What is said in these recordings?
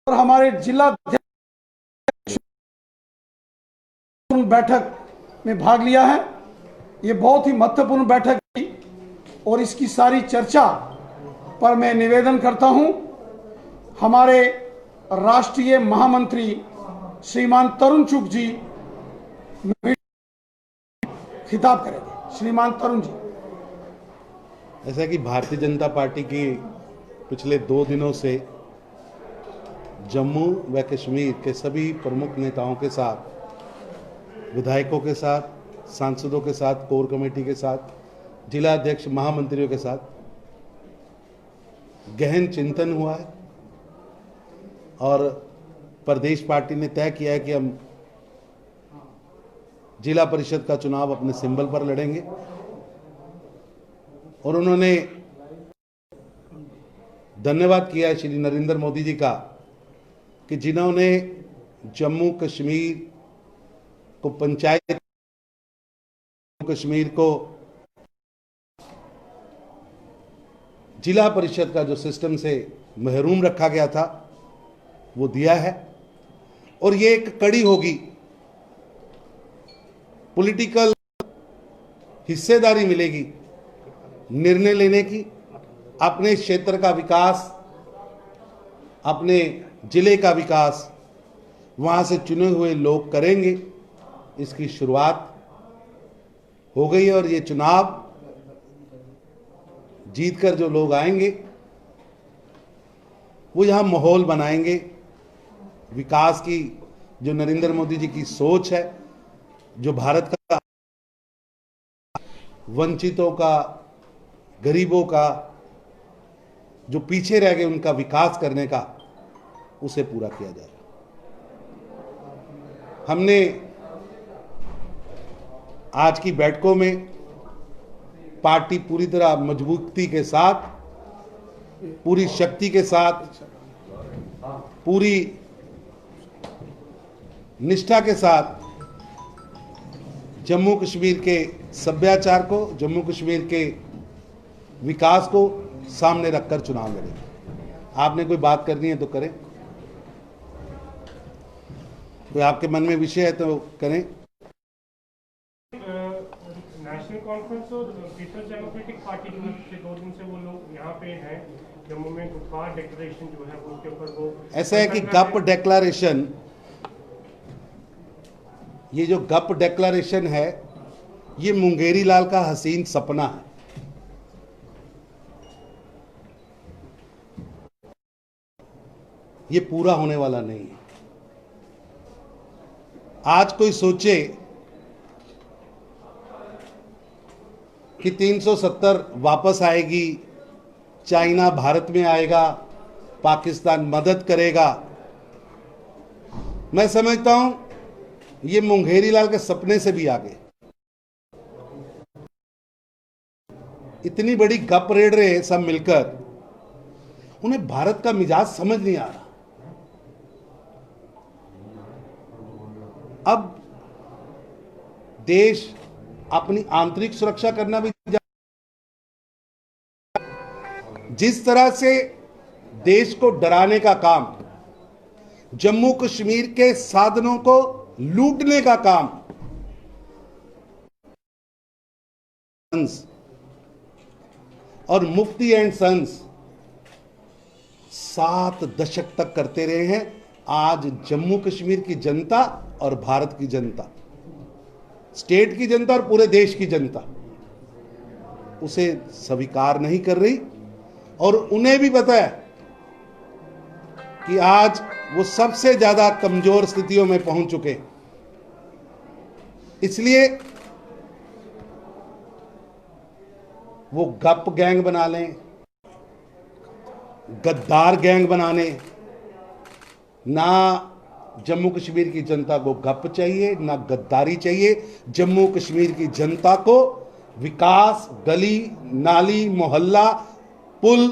और हमारे जिला बैठक में भाग लिया है। ये बहुत ही महत्वपूर्ण बैठक थी और इसकी सारी चर्चा पर मैं निवेदन करता हूं, हमारे राष्ट्रीय महामंत्री श्रीमान तरुण चुग जी खिताब करेंगे। श्रीमान तरुण जी। ऐसा कि भारतीय जनता पार्टी की पिछले 2 दिनों से जम्मू व कश्मीर के सभी प्रमुख नेताओं के साथ, विधायकों के साथ, सांसदों के साथ, कोर कमेटी के साथ, जिला अध्यक्ष, महामंत्रियों के साथ गहन चिंतन हुआ है और प्रदेश पार्टी ने तय किया है कि हम जिला परिषद का चुनाव अपने सिंबल पर लड़ेंगे। और उन्होंने धन्यवाद किया है श्री नरेंद्र मोदी जी का कि जिन्होंने जम्मू कश्मीर को, पंचायत कश्मीर को जिला परिषद का जो सिस्टम से महरूम रखा गया था वो दिया है। और ये एक कड़ी होगी, पॉलिटिकल हिस्सेदारी मिलेगी निर्णय लेने की, अपने क्षेत्र का विकास, अपने जिले का विकास वहां से चुने हुए लोग करेंगे। इसकी शुरुआत हो गई है और ये चुनाव जीतकर जो लोग आएंगे वो यहां माहौल बनाएंगे। विकास की जो नरेंद्र मोदी जी की सोच है, जो भारत का वंचितों का, गरीबों का, जो पीछे रह गए उनका विकास करने का, उसे पूरा किया जाएगा। हमने आज की बैठकों में पार्टी पूरी तरह मजबूती के साथ, पूरी शक्ति के साथ, पूरी निष्ठा के साथ जम्मू कश्मीर के सभ्याचार को, जम्मू कश्मीर के विकास को सामने रखकर चुनाव लड़ेंगे। आपने कोई बात करनी है तो करें, कोई आपके मन में विषय है तो करें। नेशनल कॉन्फ्रेंस और पीपल्स डेमोक्रेटिक पार्टी की तरफ से 2 दिन से वो लोग यहाँ पे हैं जम्मू में, गुप्कार डिक्लेरेशन जो है वो उसके ऊपर वो ऐसा है कि गप डिक्लेरेशन, ये जो गप डिक्लेरेशन है ये मुंगेरी लाल का हसीन सपना है। ये पूरा होने वाला नहीं है। आज कोई सोचे कि 370 वापस आएगी, चाइना भारत में आएगा, पाकिस्तान मदद करेगा, मैं समझता हूं ये मुंगेरी लाल के सपने से भी आगे। इतनी बड़ी गप रेड रहे हैं सब मिलकर, उन्हें भारत का मिजाज समझ नहीं आ रहा। अब देश अपनी आंतरिक सुरक्षा करना भी, जिस तरह से देश को डराने का काम, जम्मू कश्मीर के साधनों को लूटने का काम और मुफ्ती एंड सन्स 7 दशक तक करते रहे हैं, आज जम्मू कश्मीर की जनता और भारत की जनता, स्टेट की जनता और पूरे देश की जनता उसे स्वीकार नहीं कर रही। और उन्हें भी पता है कि आज वो सबसे ज्यादा कमजोर स्थितियों में पहुंच चुके हैं। इसलिए वो गप गैंग बना लें, गद्दार गैंग बनाने, ना जम्मू कश्मीर की जनता को गप चाहिए, ना गद्दारी चाहिए। जम्मू कश्मीर की जनता को विकास, गली नाली, मोहल्ला, पुल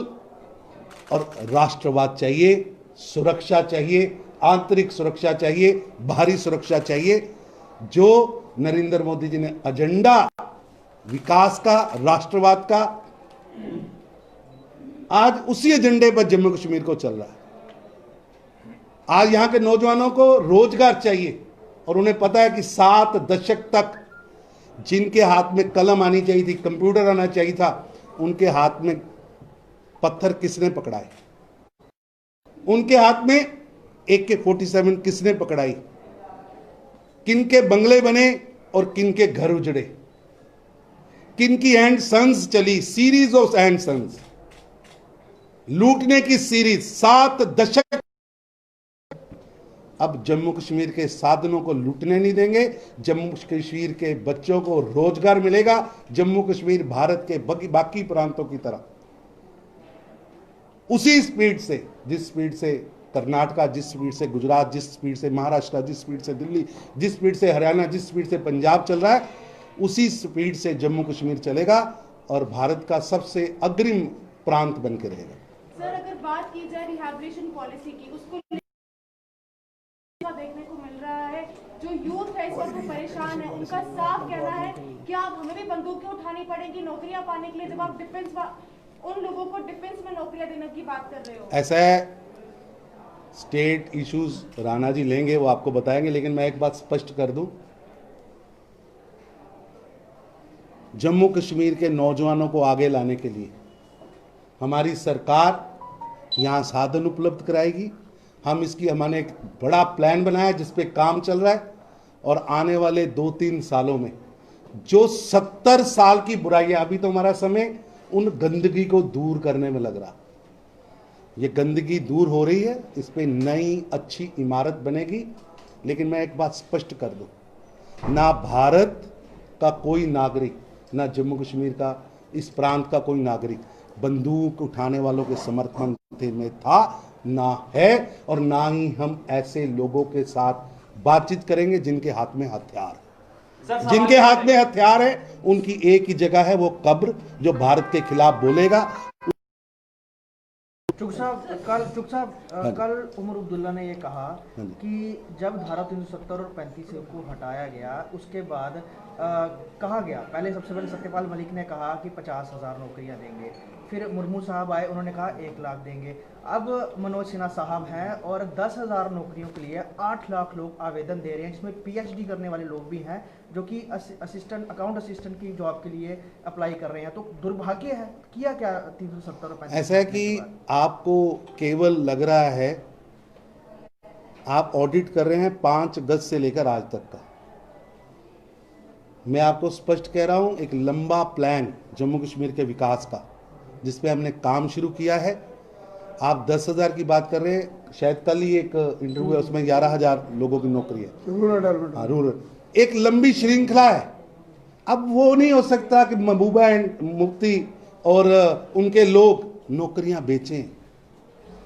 और राष्ट्रवाद चाहिए, सुरक्षा चाहिए, आंतरिक सुरक्षा चाहिए, बाहरी सुरक्षा चाहिए। जो नरेंद्र मोदी जी ने एजेंडा विकास का, राष्ट्रवाद का, आज उसी एजेंडे पर जम्मू कश्मीर को चल रहा है। आज यहाँ के नौजवानों को रोजगार चाहिए और उन्हें पता है कि 7 दशक तक जिनके हाथ में कलम आनी चाहिए थी, कंप्यूटर आना चाहिए था, उनके हाथ में पत्थर किसने पकड़ाए? उनके हाथ में AK-47 किसने पकड़ाई? किनके बंगले बने और किनके घर उजड़े? किनकी हैंड सन्स चली, सीरीज ऑफ हैंड सन्स, लूटने की सीरीज 7 दशक। अब जम्मू कश्मीर के साधनों को लूटने नहीं देंगे, जम्मू कश्मीर के बच्चों को रोजगार मिलेगा। जम्मू कश्मीर भारत के बाकी प्रांतों की तरह उसी स्पीड से, जिस स्पीड से कर्नाटका, जिस स्पीड से गुजरात, जिस स्पीड से महाराष्ट्र, जिस स्पीड से दिल्ली, जिस स्पीड से हरियाणा, जिस स्पीड से पंजाब चल रहा है, उसी स्पीड से जम्मू कश्मीर चलेगा और भारत का सबसे अग्रिम प्रांत बन के रहेगा। सर, अगर बात की जाए रिहैबिलिटेशन पॉलिसी की, उसको देखने को मिल रहा है, जो यूथ है इस वक्त वो परेशान है। उनका साफ कहना है कि आप हमें भी बंदूकें उठानी पड़ेंगी नौकरियां पाने के लिए, जब आप उन लोगों को डिफेंस में नौकरियां देने की बात कर रहे हो। ऐसा है, स्टेट इश्यूज राणा जी लेंगे, वो आपको बताएंगे, लेकिन मैं एक बात स्पष्ट कर दूं, जम्मू कश्मीर के नौजवानों को आगे लाने के लिए हमारी सरकार यहां साधन उपलब्ध कराएगी। हमने एक बड़ा प्लान बनाया जिस पे काम चल रहा है और आने वाले 2-3 सालों में जो 70 साल की बुराइयां, अभी तो हमारा समय उन गंदगी को दूर करने में लग रहा, ये गंदगी दूर हो रही है, इस पे नई अच्छी इमारत बनेगी। लेकिन मैं एक बात स्पष्ट कर दूं, ना भारत का कोई नागरिक, ना जम्मू कश्मीर का, इस प्रांत का कोई नागरिक बंदूक उठाने वालों के समर्थन में था, ना है, और ना ही हम ऐसे लोगों के साथ बातचीत करेंगे जिनके हाथ में हथियार है। जिनके हाथ में हथियार है उनकी एक ही जगह है, वो कब्र। जो भारत के खिलाफ बोलेगा। चुग साहब कल उमर अब्दुल्ला ने ये कहा कि जब धारा 370 और 35 को हटाया गया, उसके बाद कहा गया, पहले सबसे पहले सत्यपाल मलिक ने कहा कि 50,000 नौकरियां देंगे, फिर मुर्मू साहब आए, उन्होंने कहा 1 लाख देंगे, अब मनोज सिन्हा साहब हैं और 10,000 नौकरियों के लिए 8 लाख लोग आवेदन दे रहे हैं, जिसमें PhD करने वाले लोग भी हैं जो कि अकाउंट असिस्टेंट की जॉब के लिए अप्लाई कर रहे हैं। तो दुर्भाग्य है, किया क्या 370 और 35? ऐसा है कि आपको केवल लग रहा है, आप ऑडिट कर रहे हैं 5 गज से लेकर आज तक का। मैं आपको स्पष्ट कह रहा हूं, एक लंबा प्लान जम्मू कश्मीर के विकास का, जिसपे हमने काम शुरू किया है। आप 10,000 की बात कर रहे हैं, शायद कल ही एक इंटरव्यू है, उसमें 11,000 लोगों की नौकरी है, रूरल। एक लंबी श्रृंखला है। अब वो नहीं हो सकता कि महबूबा एंड मुफ्ती और उनके लोग नौकरियां बेचें।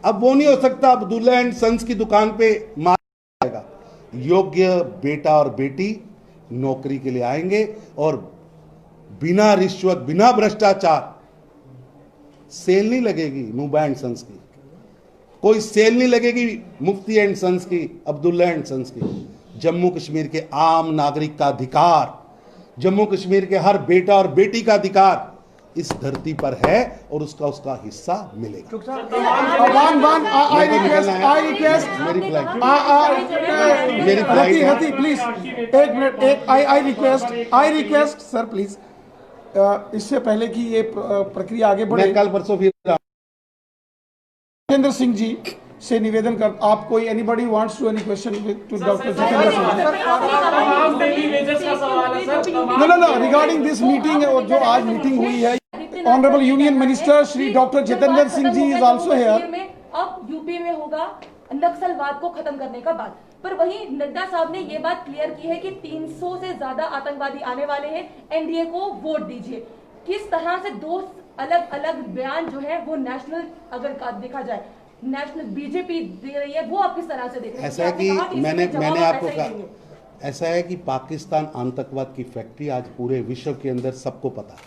अब वो नहीं हो सकता अब्दुल्ला एंड सन्स की दुकान पे मार जाएगा। योग्य बेटा और बेटी नौकरी के लिए आएंगे और बिना रिश्वत, बिना भ्रष्टाचार, सेल नहीं लगेगी मुंबई एंड सन्स की, कोई सेल नहीं लगेगी मुफ्ती एंड सन्स की, अब्दुल्ला एंड सन्स की। जम्मू कश्मीर के आम नागरिक का अधिकार, जम्मू कश्मीर के हर बेटा और बेटी का अधिकार इस धरती पर है और उसका हिस्सा मिलेगा। प्लीज एक minute, I request sir please, इससे पहले कि ये प्रक्रिया आगे बढ़े, कल परसों फिर जितेंद्र सिंह जी से निवेदन कर, आप कोई anybody wants to any question to doctor Jitendra Singh? No regarding this meeting, जो आज मीटिंग हुई है, honourable union minister Shri doctor Jitendra Singh ji is also here. अब यूपी में होगा नक्सलवाद को खत्म करने का बात, पर वहीं नड्डा साहब ने ये बात क्लियर की है कि 300 से ज्यादा आतंकवादी आने वाले हैं, एनडीए को वोट दीजिए। किस तरह से 2 अलग अलग बयान जो है वो नेशनल, अगर देखा जाए नेशनल बीजेपी दे रही है, वो आप किस तरह से देख रहे हैं? ऐसा है कि मैंने आपको कहा, ऐसा है कि पाकिस्तान आतंकवाद की फैक्ट्री आज पूरे विश्व के अंदर सबको पता है।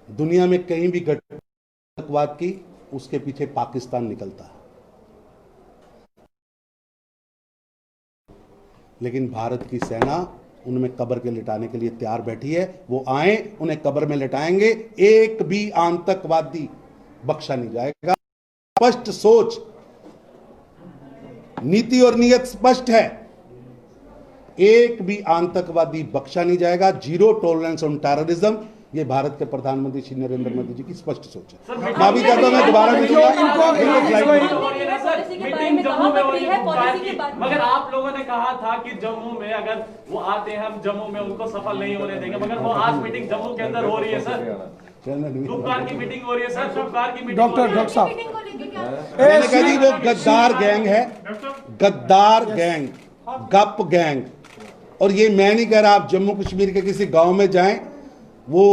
दुनिया में कहीं भी घटना आतंकवाद की, उसके पीछे पाकिस्तान निकलता है। लेकिन भारत की सेना उनमें कब्र के लिटाने के लिए तैयार बैठी है। वो आए, उन्हें कब्र में लिटाएंगे। एक भी आतंकवादी बख्शा नहीं जाएगा। स्पष्ट सोच नीति और नीयत स्पष्ट है, एक भी आतंकवादी बख्शा नहीं जाएगा। जीरो टॉलरेंस ऑन टेररिज्म, ये भारत के प्रधानमंत्री श्री नरेंद्र मोदी जी की स्पष्ट सोच है। मैं भी कहता हूं, मैं दोबारा भी मगर आप लोगों ने कहा था कि जम्मू में अगर वो आते हैं हम जम्मू में उनको सफल नहीं होने देंगे, मगर वो आज मीटिंग जम्मू के अंदर हो रही है सर, दुपकार की मीटिंग हो रही है सर, दुपकार की मीटिंग। डॉक्टर साहब, मैंने कहा जी वो गद्दार गैंग है, गद्दार गैंग, गप गैंग। और ये मैं नहीं कह रहा, आप जम्मू कश्मीर के किसी गांव में जाएं, वो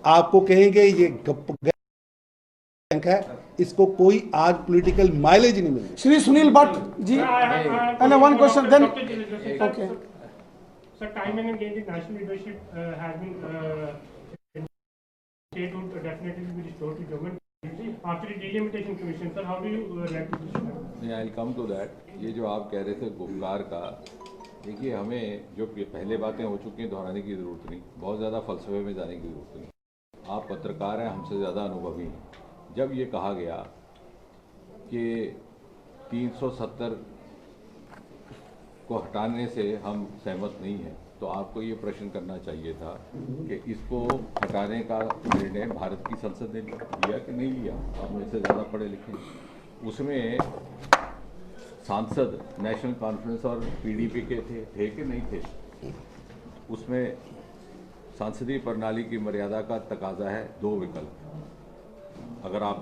आपको कहेंगे ये गप गैंग है, इसको कोई आज पॉलिटिकल माइलेज नहीं मिलेगा। Shri Sunil Bhatt ji, and one question then. Okay. Sir, time and again the national leadership has been state would definitely be restored to Jammu after the delimitation commission. Sir, how do you react to this? I'll come to that. ये जो आप कह रहे थे गुप्कार का, देखिए हमें जो पहले बातें हो चुकी हैं दोहराने की ज़रूरत नहीं, बहुत ज़्यादा फलसफे में जाने की ज़रूरत नहीं। आप पत्रकार हैं, हमसे ज़्यादा अनुभवी हैं। जब ये कहा गया कि 370 को हटाने से हम सहमत नहीं हैं, तो आपको ये प्रश्न करना चाहिए था कि इसको हटाने का निर्णय भारत की संसद ने लिया कि नहीं लिया। आप मुझसे ज़्यादा पढ़े लिखे, उसमें सांसद नेशनल कॉन्फ्रेंस और पीडीपी के थे कि नहीं थे? उसमें सांसदीय प्रणाली की मर्यादा का तकाजा है 2 विकल्प। अगर आप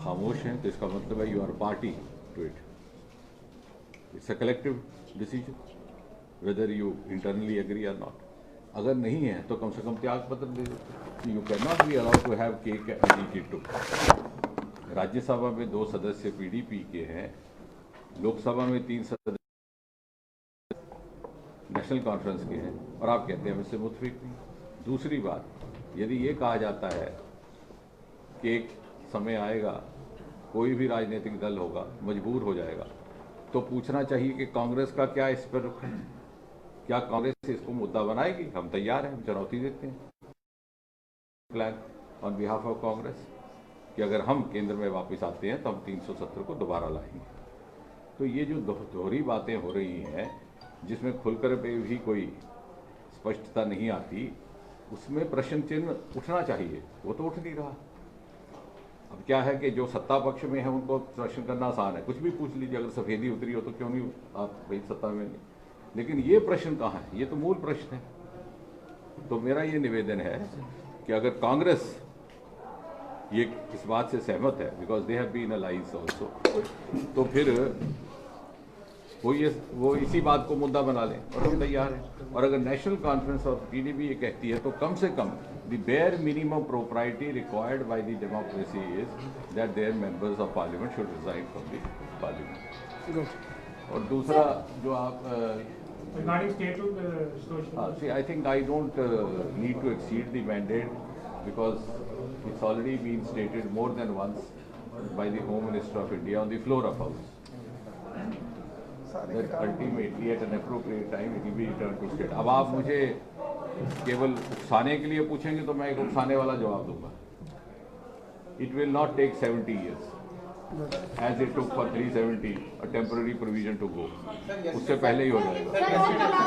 खामोश हैं तो इसका मतलब है you are party to it, it's a collective decision whether you internally agree और नॉट। अगर नहीं है तो कम से कम त्याग पत्र दे दो। You can not be allowed to have cake and eat it too. Rajya Sabha में 2 सदस्य पीडीपी के हैं, लोकसभा में 3 सदस्य नेशनल कॉन्फ्रेंस के हैं, और आप कहते हैं इससे मुतफिक नहीं। दूसरी बात, यदि ये कहा जाता है कि एक समय आएगा कोई भी राजनीतिक दल होगा मजबूर हो जाएगा, तो पूछना चाहिए कि कांग्रेस का क्या इस पर रुख है? क्या कांग्रेस इसको मुद्दा बनाएगी? हम तैयार हैं, हम चुनौती देते हैं plan on behalf of Congress कि अगर हम केंद्र में वापस आते हैं तो हम 370 को दोबारा लाएंगे। तो ये जो दोहरी बातें हो रही हैं जिसमें खुलकर भी कोई स्पष्टता नहीं आती, उसमें प्रश्न चिन्ह उठना चाहिए, वो तो उठ नहीं रहा। अब क्या है कि जो सत्ता पक्ष में है उनको प्रश्न करना आसान है, कुछ भी पूछ लीजिए, अगर सफेदी उतरी हो तो क्यों नहीं आप भाई सत्ता में नहीं। लेकिन ये प्रश्न कहाँ है? ये तो मूल प्रश्न है। तो मेरा ये निवेदन है कि अगर कांग्रेस ये इस बात से सहमत है, because they have been allies also, तो फिर वो इसी बात को मुद्दा बना लें और हम तैयार हैं। और अगर नेशनल कॉन्फ्रेंस और पीडीपी ये कहती है तो कम से come the bare minimum propriety required by the democracy is that there members of parliament should resign from the parliament. और दूसरा जो आप see, I think I don't need to exceed the mandate because it's already been stated more than once by the Home Minister of India on the floor of House that ultimately at an appropriate time it will be returned to state. अब आप मुझे केवल उकसाने के लिए पूछेंगे तो मैं एक उकसाने वाला जवाब दूंगा। It will not take 70 years as it took for 370 a temporary provision to go. उससे पहले ही हो जाएगा।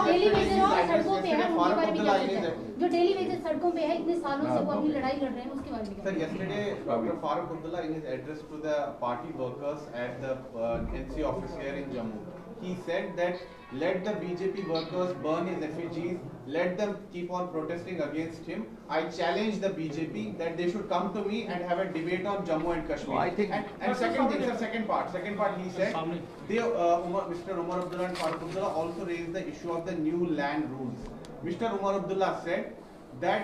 डेली वेजेस सड़कों पे है, उनके बारे में क्या कहते हैं? जो डेली वेजेस सड़कों पे है, इतने सालों से वो अपनी लड़ाई लड़ रहे हैं, उसके बारे में क्या? Sir, yesterday Dr. Farooq Abdullah in his address to the party workers at the NC office here in Jammu, he said that let the BJP workers burn his effigies, let them keep on protesting against him. I challenge the BJP that they should come to me and have a debate on Jammu and Kashmir. I think- and second thing, sir, second part he said, they, Mr. Umar Abdullah and Farooq Abdullah also raised the issue of the new land rules. Mr. Umar Abdullah said that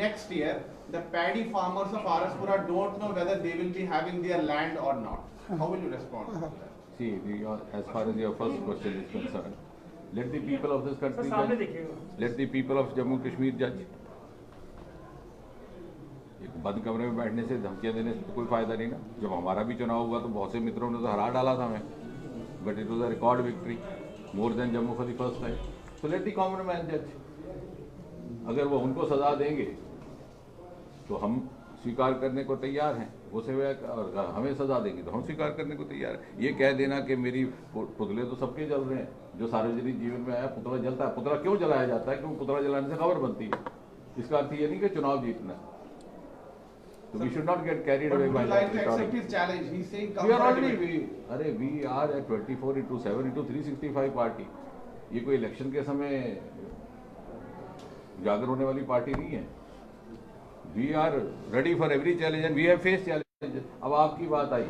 next year the paddy farmers of Araspura don't know whether they will be having their land or not. How will you respond? See, as far as your first question is concerned, let the people of this country judge. Let the people of Jammu Kashmir judge. एक बंद कमरे में बैठने से धमकियां देने से कोई फायदा नहीं ना। जब हमारा भी चुनाव हुआ तो बहुत से मित्रों ने तो हरा डाला था मैं, but it was a record victory, more than Jammu for the first time. So let the common man जज। अगर वो उनको सजा देंगे तो हम स्वीकार करने को तैयार हैं। वो सेवा और हमें सजा देंगे तो हम स्वीकार करने को तैयार है। ये कह देना कि मेरी पुतले तो सबके जल रहे हैं, जो सार्वजनिक जीवन में आया पुतला जलता है। पुतला क्यों जलाया जाता है? क्योंकि पुतला जलाने से खबर बनती है। इसका अर्थ ये नहीं कि चुनाव जीतना। So we should not get carried away by like to accept his challenge. He's saying we are already we are at 24/7/365 party. ये कोई इलेक्शन के समय उजागर होने वाली पार्टी नहीं है। We are ready for every challenge and we have face challenge. अब आपकी बात आई,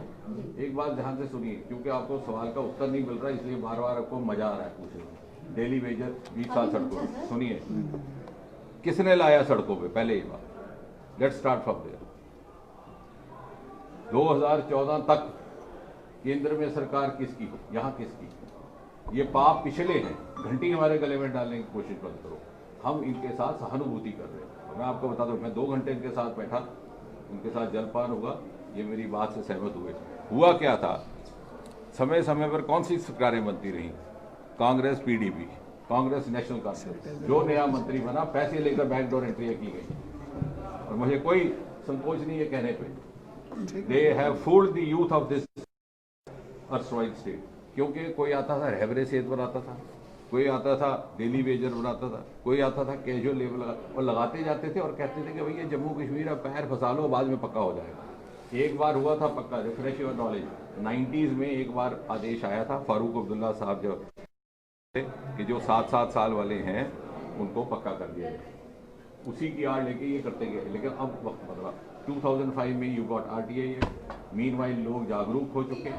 एक बात ध्यान से सुनिए, क्योंकि आपको सवाल का उत्तर नहीं मिल रहा, इसलिए बार बार आपको मजा आ रहा है पूछने में। डेली वेजर 20 साल सड़कों पे, सुनिए किसने लाया सड़कों पे? पहले ये बात, लेट्स स्टार्ट फ्रॉम देयर। 2014 तक केंद्र में सरकार किसकी, यहाँ किसकी? ये पाप पिछले हैं, घंटी हमारे गले में डालने की कोशिश मत करो। हम इनके साथ सहानुभूति कर रहे हैं। मैं आपको बता दूं, मैं 2 घंटे इनके साथ बैठा, उनके साथ जलपान हुआ, ये मेरी बात से सहमत हुए। हुआ क्या था, समय समय पर कौन सी सरकारें बनती रही? Congress PDP, Congress national Congress. जो नया मंत्री बना, पैसे लेकर बैकडोर एंट्री की गई। और मुझे कोई संकोच नहीं है कहने पे, they have fooled the youth of this erstwhile state। क्योंकि कोई आता था रहबरे सेहत बनाता था, कोई आता था डेली वेजर बनाता था, कोई आता था कैजुअल लेवल और लगाते जाते थे और कहते थे कि भैया जम्मू कश्मीर अब पैर फंसा लो, बाद में पक्का हो जाएगा। एक बार हुआ था पक्का, रिफ्रेश योर नॉलेज, 90s में एक बार आदेश आया था फारूक अब्दुल्ला साहब जो कि जो 7-7 साल वाले हैं उनको पक्का कर दिया गया। उसी की आड़ लेके ये करते गए, लेकिन अब वक्त बदला। 2005 में यू गॉट RTI। मीनवाइल लोग जागरूक हो चुके।